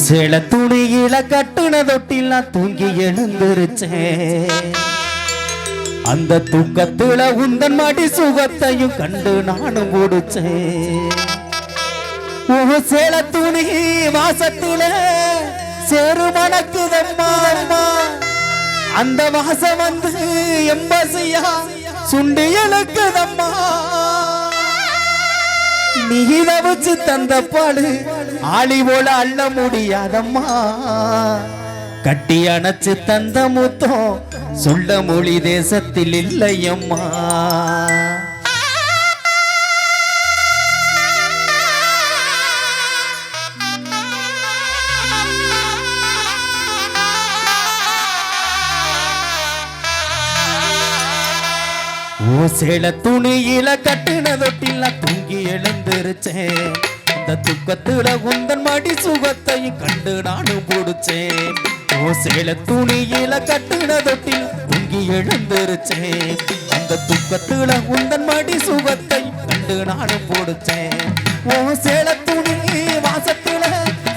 சேல துணியில கட்டுன தொட்டில் நான் தூங்கி எழுந்திருச்சேன். அந்த தூக்கத்துல உந்தன் மாடி சுகத்தையும் கண்டு நானும் முடிச்சேன். சேல துணி வாசத்துல சேரு மணக்குதம்மா, அந்த வாசம் வந்து எம்பசியா சுண்டி எழுக்குதம்மா. நீ தவிச்சு தந்த பாடு ஆளி போல அள்ள முடியாதம்மா. கட்டி அணைச்சு தந்த முத்தம் சொல்ல மொழி தேசத்தில் இல்லையம்மா. சேல துணியில கட்டுன தொட்டில் தூங்கி எழுந்திருச்சேன். அந்த துக்கத்துல உந்தன் மடி சுகத்தையும் கண்டு நானும் பிடிச்சேன். சேல துணியில கட்டுன தொட்டில் தூங்கி எழுந்திருச்சேன். அந்த துக்கத்துல உந்தன் மடி சுகத்தை கண்டு நானும் பிடிச்சேன். சேல துணி வாசத்துல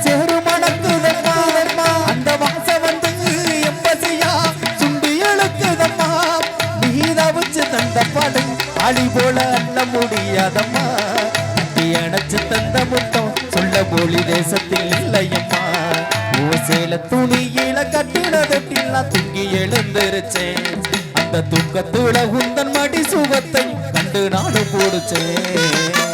சேரு மணக்குதம்மா, அந்த வாசம் வந்து எம்பசியா சுண்டி எழுக்குதம்மா. நீ தவிச்சு தந்த பாடு ஆளி போல அள்ள முடியாதம்மா. கட்டி அணைச்சு தந்த முத்தம் சொல்ல மொழி தேசத்தில் இல்லையம்மா. சேல துணியில கட்டுன தொட்டில் தூங்கி எழுந்திருச்சேன். அந்த தூக்கத்துல உந்தன் மடி சுகத்தை கண்டு நானும் போடுச்சேன்.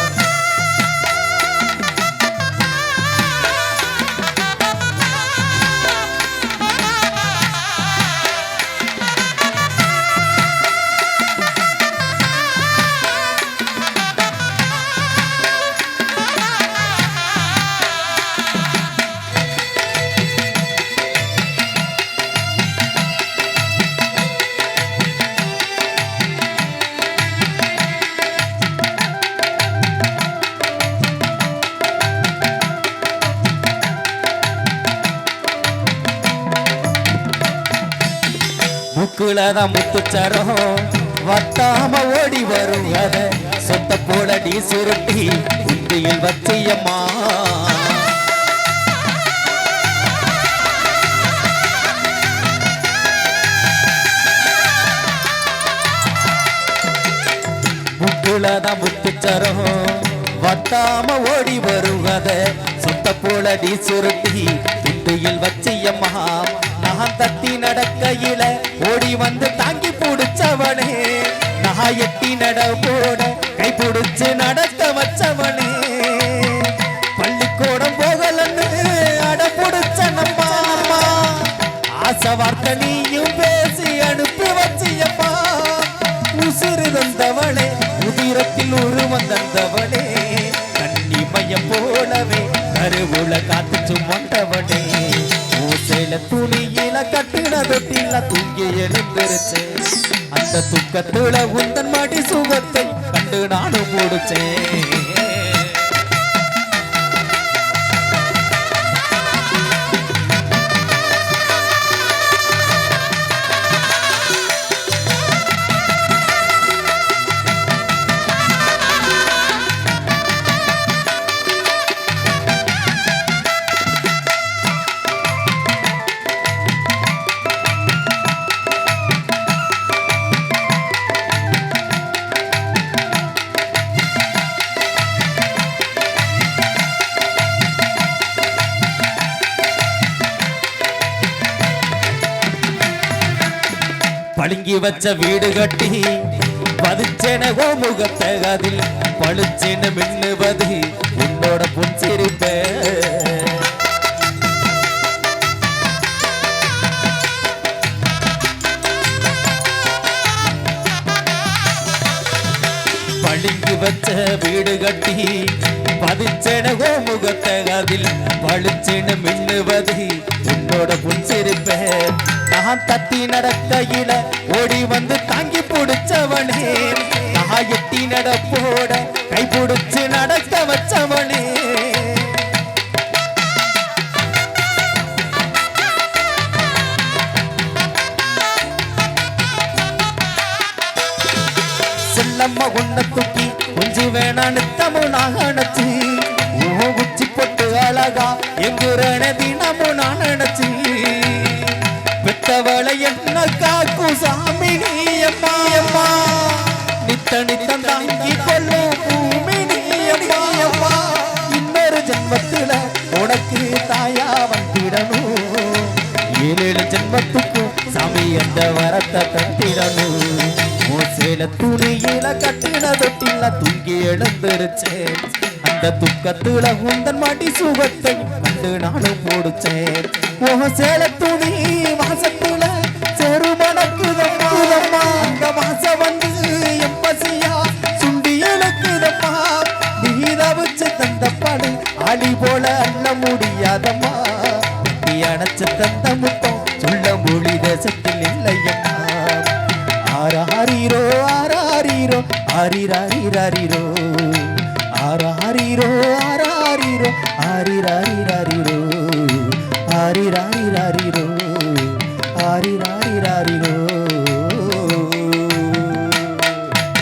முக்குலதான் முத்துச்சரம் வத்தாம ஓடி வரும் அத சொத்த போலடி சுருட்டி குந்தியில் வச்சியம்மா. முக்குலதான் முத்துச்சரம் வத்தாம ஓடி வரும் அத சொத்த போலடி சுருட்டி குந்தியில் வச்சியம்மா. நான் தட்டி நடக்கையில ஓடி வந்து தாங்கி பிடிச்சவனே, நான் எட்டி நட போட கை பிடிச்சு நடக்க வச்சவனே. பள்ளிக்கூடம் போகலன்னு அட பிடிச்ச நம்மா, ஆசை வார்த்தை நீயும் பேசி அனுப்பி வச்சியப்பா. உசுறு தந்தவளே உதிரத்தில் உருவம் தந்தவளே, கண்ணிமயம் போலவே கருவுல காத்து சுமந்தவனே. சேல துணியில கட்டுன தொட்டில் தூங்கி எழுந்திருச்சேன். அந்த துக்கத்துல உந்தன் மடி சுகத்தை கண்டு நானும் முடிச்சேன். பழுங்கி வச்ச வீடு கட்டி பதிச்சென முகத்தை அதில் பழுச்சென மின்னுவது உன்னோட புன்சிரிப்ப. பழுங்கி வச்ச வீடு கட்டி பதிச்சென முகத்தை அதில் பழுச்சென மின்னுவது உன்னோட புன்சிரிப்ப. நான் தட்டி நடக்கையில ஓடி வந்து தாங்கி பிடிச்சவனே, நான் எட்டி நடப்போட கை பிடிச்சு நடக்க வச்சவனே. செல்லம்மா உன்னை தூக்கி கொஞ்சம் வேணான்னு தமிழ் நாக அணைச்சு உச்சி போட்டு அழகா எங்குற பெத்தவன தினமும் நான் நினைச்சு பெத்தவளை என்ன காக்கும் சாமி நீ அம்மா அம்மா நித்த நித்தம் தாங்கி கொள்ளும் பூமி நீ அம்மா அம்மா இன்னொரு ஜென்மத்துல உனக்கு தாயா வந்திடணும் 7 ஜென்மத்துக்கும் சாமி அந்த வரத்தை தந்திடணும் சேல துணியில கட்டின தொட்டில தூங்கி எழுந்திருச்சேன் அந்த துக்கத்துல உந்தன் மாட்டி சுகத்தை கண்டு நானும் போடுச்சேன் சேல துணி வாசத்துல செருமணக்குதம்மா அந்த வாசம் வந்து எம்பசியா சுண்டி இழக்குதம்மா நீத வச்சு தந்த பாடு ஆடி போல அண்ண முடியாதம்மா நீ அணைச்சு தந்த முத்தம் சொல்ல மொழி தேசத்தில் இல்லையம்மா ஆராரிரோ ஆராரிரோ ஆரிராரிராரிரோ ஆராரிரோ ஆராரிரோ ஆரிராரிராரிரோ ஆரிராரிராரிரோ ஆரிரா